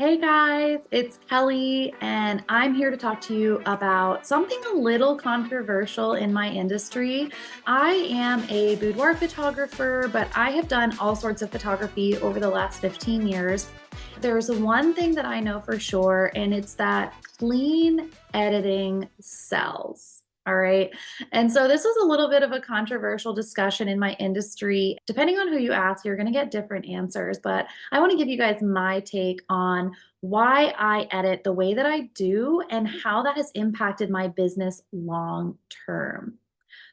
Hey guys, it's Kelly, and I'm here to talk to you about something a little controversial in my industry. I am a boudoir photographer, but I have done all sorts of photography over the last 15 years. There's one thing that I know for sure, and it's that clean editing sells. All right. And so this was a little bit of a controversial discussion in my industry. Depending on who you ask, you're going to get different answers, but I want to give you guys my take on why I edit the way that I do and how that has impacted my business long term.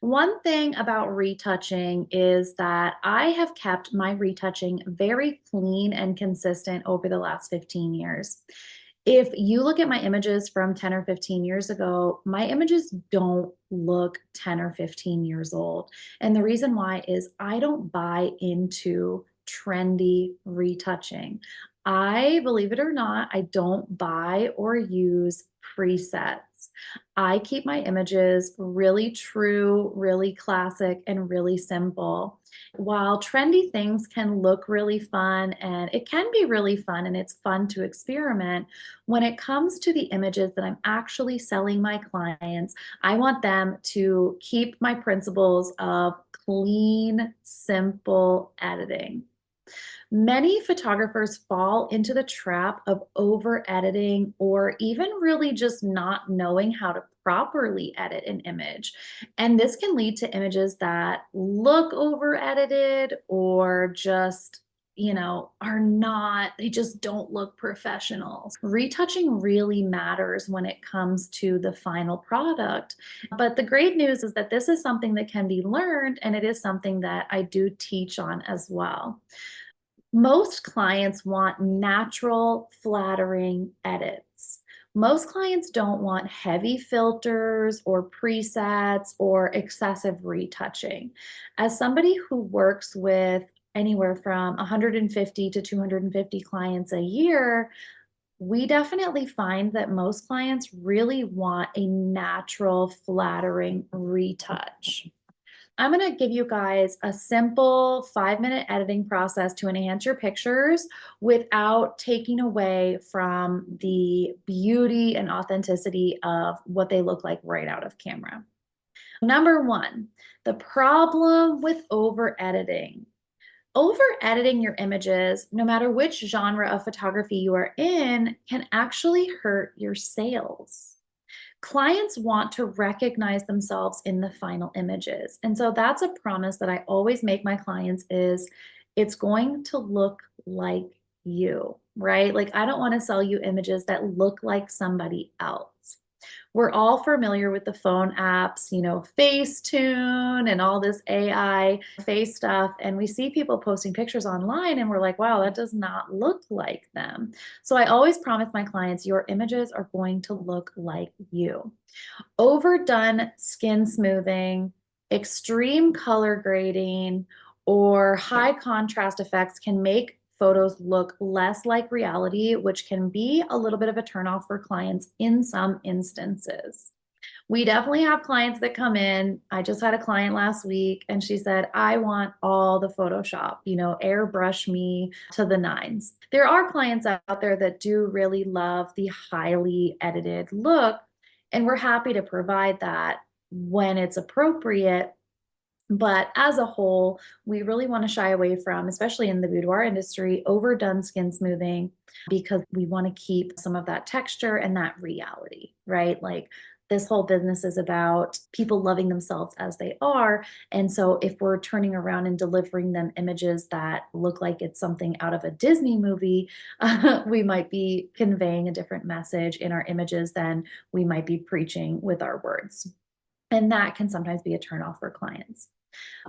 One thing about retouching is that I have kept my retouching very clean and consistent over the last 15 years. If you look at my images from 10 or 15 years ago, my images don't look 10 or 15 years old. And the reason why is I don't buy into trendy retouching. Believe it or not, I don't buy or use presets. I keep my images really true, really classic, and really simple. While trendy things can look really fun and it can be really fun and it's fun to experiment, when it comes to the images that I'm actually selling my clients, I want them to keep my principles of clean, simple editing. Many photographers fall into the trap of over editing or even really just not knowing how to properly edit an image. And this can lead to images that look over edited or just are not, they just don't look professional. Retouching really matters when it comes to the final product. But the great news is that this is something that can be learned, and it is something that I do teach on as well. Most clients want natural, flattering edits. Most clients don't want heavy filters or presets or excessive retouching. As somebody who works with anywhere from 150 to 250 clients a year, we definitely find that most clients really want a natural, flattering retouch. I'm going to give you guys a simple 5-minute editing process to enhance your pictures without taking away from the beauty and authenticity of what they look like right out of camera. Number one, the problem with over editing. Over editing your images, no matter which genre of photography you are in, can actually hurt your sales. Clients want to recognize themselves in the final images. And so that's a promise that I always make my clients is it's going to look like you, right? Like I don't want to sell you images that look like somebody else. We're all familiar with the phone apps, Facetune and all this AI face stuff. And we see people posting pictures online and we're like, wow, that does not look like them. So I always promise my clients your images are going to look like you. Overdone skin smoothing, extreme color grading, or high contrast effects can make photos look less like reality, which can be a little bit of a turnoff for clients in some instances. We definitely have clients that come in. I just had a client last week and she said, I want all the Photoshop, airbrush me to the nines. There are clients out there that do really love the highly edited look, and we're happy to provide that when it's appropriate. But as a whole, we really want to shy away from, especially in the boudoir industry, overdone skin smoothing because we want to keep some of that texture and that reality, right? Like this whole business is about people loving themselves as they are. And so if we're turning around and delivering them images that look like it's something out of a Disney movie, we might be conveying a different message in our images than we might be preaching with our words. And that can sometimes be a turnoff for clients.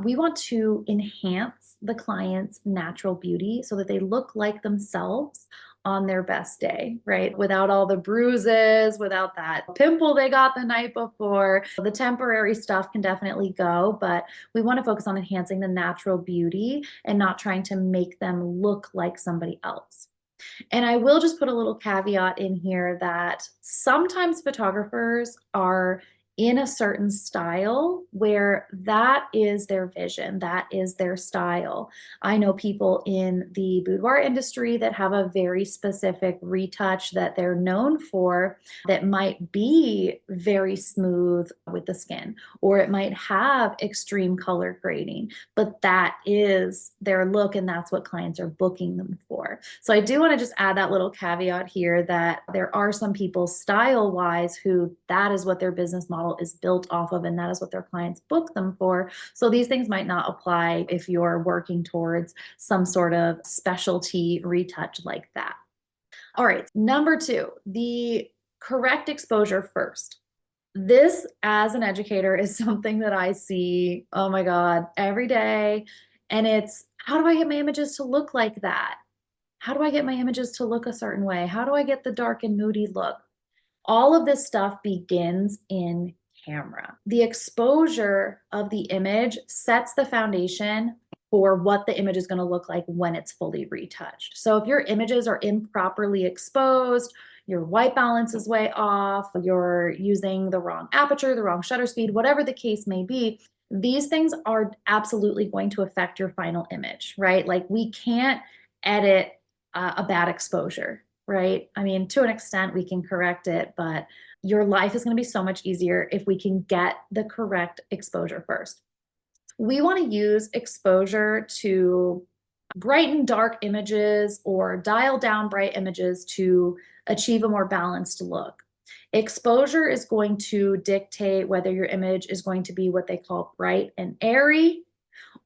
We want to enhance the client's natural beauty so that they look like themselves on their best day, right? Without all the bruises, without that pimple they got the night before. The temporary stuff can definitely go, but we want to focus on enhancing the natural beauty and not trying to make them look like somebody else. And I will just put a little caveat in here that sometimes photographers are in a certain style where that is their vision, that is their style. I know people in the boudoir industry that have a very specific retouch that they're known for that might be very smooth with the skin, or it might have extreme color grading, but that is their look and that's what clients are booking them for. So I do want to just add that little caveat here that there are some people style wise who that is what their business model is built off of, and that is what their clients book them for. So these things might not apply if you're working towards some sort of specialty retouch like that. All right, number two, the correct exposure first. This, as an educator, is something that I see, oh my God, every day. And it's how do I get my images to look like that? How do I get my images to look a certain way? How do I get the dark and moody look? All of this stuff begins in camera. The exposure of the image sets the foundation for what the image is going to look like when it's fully retouched. So if your images are improperly exposed, your white balance is way off, you're using the wrong aperture, the wrong shutter speed, whatever the case may be, these things are absolutely going to affect your final image, right? Like we can't edit a bad exposure, right? I mean, to an extent, we can correct it, but your life is going to be so much easier if we can get the correct exposure first. We want to use exposure to brighten dark images or dial down bright images to achieve a more balanced look. Exposure is going to dictate whether your image is going to be what they call bright and airy,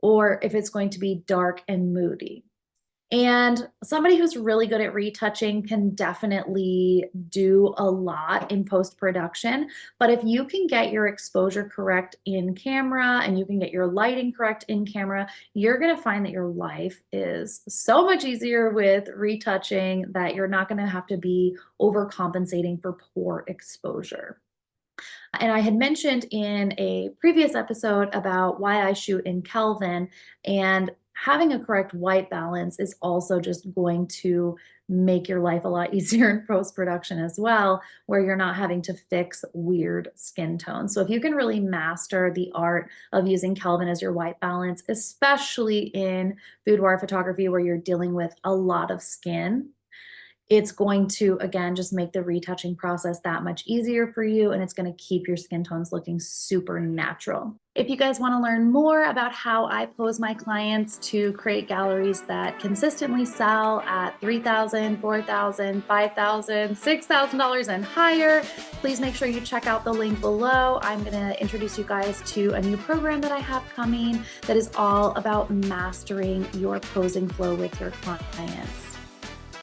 or if it's going to be dark and moody. And somebody who's really good at retouching can definitely do a lot in post-production. But if you can get your exposure correct in camera and you can get your lighting correct in camera, you're going to find that your life is so much easier with retouching that you're not going to have to be overcompensating for poor exposure. And I had mentioned in a previous episode about why I shoot in Kelvin, and having a correct white balance is also just going to make your life a lot easier in post-production as well, where you're not having to fix weird skin tones. So if you can really master the art of using Kelvin as your white balance, especially in boudoir photography where you're dealing with a lot of skin, it's going to, again, just make the retouching process that much easier for you, and it's going to keep your skin tones looking super natural. If you guys want to learn more about how I pose my clients to create galleries that consistently sell at $3,000, $4,000, $5,000, $6,000 and higher, please make sure you check out the link below. I'm going to introduce you guys to a new program that I have coming that is all about mastering your posing flow with your clients.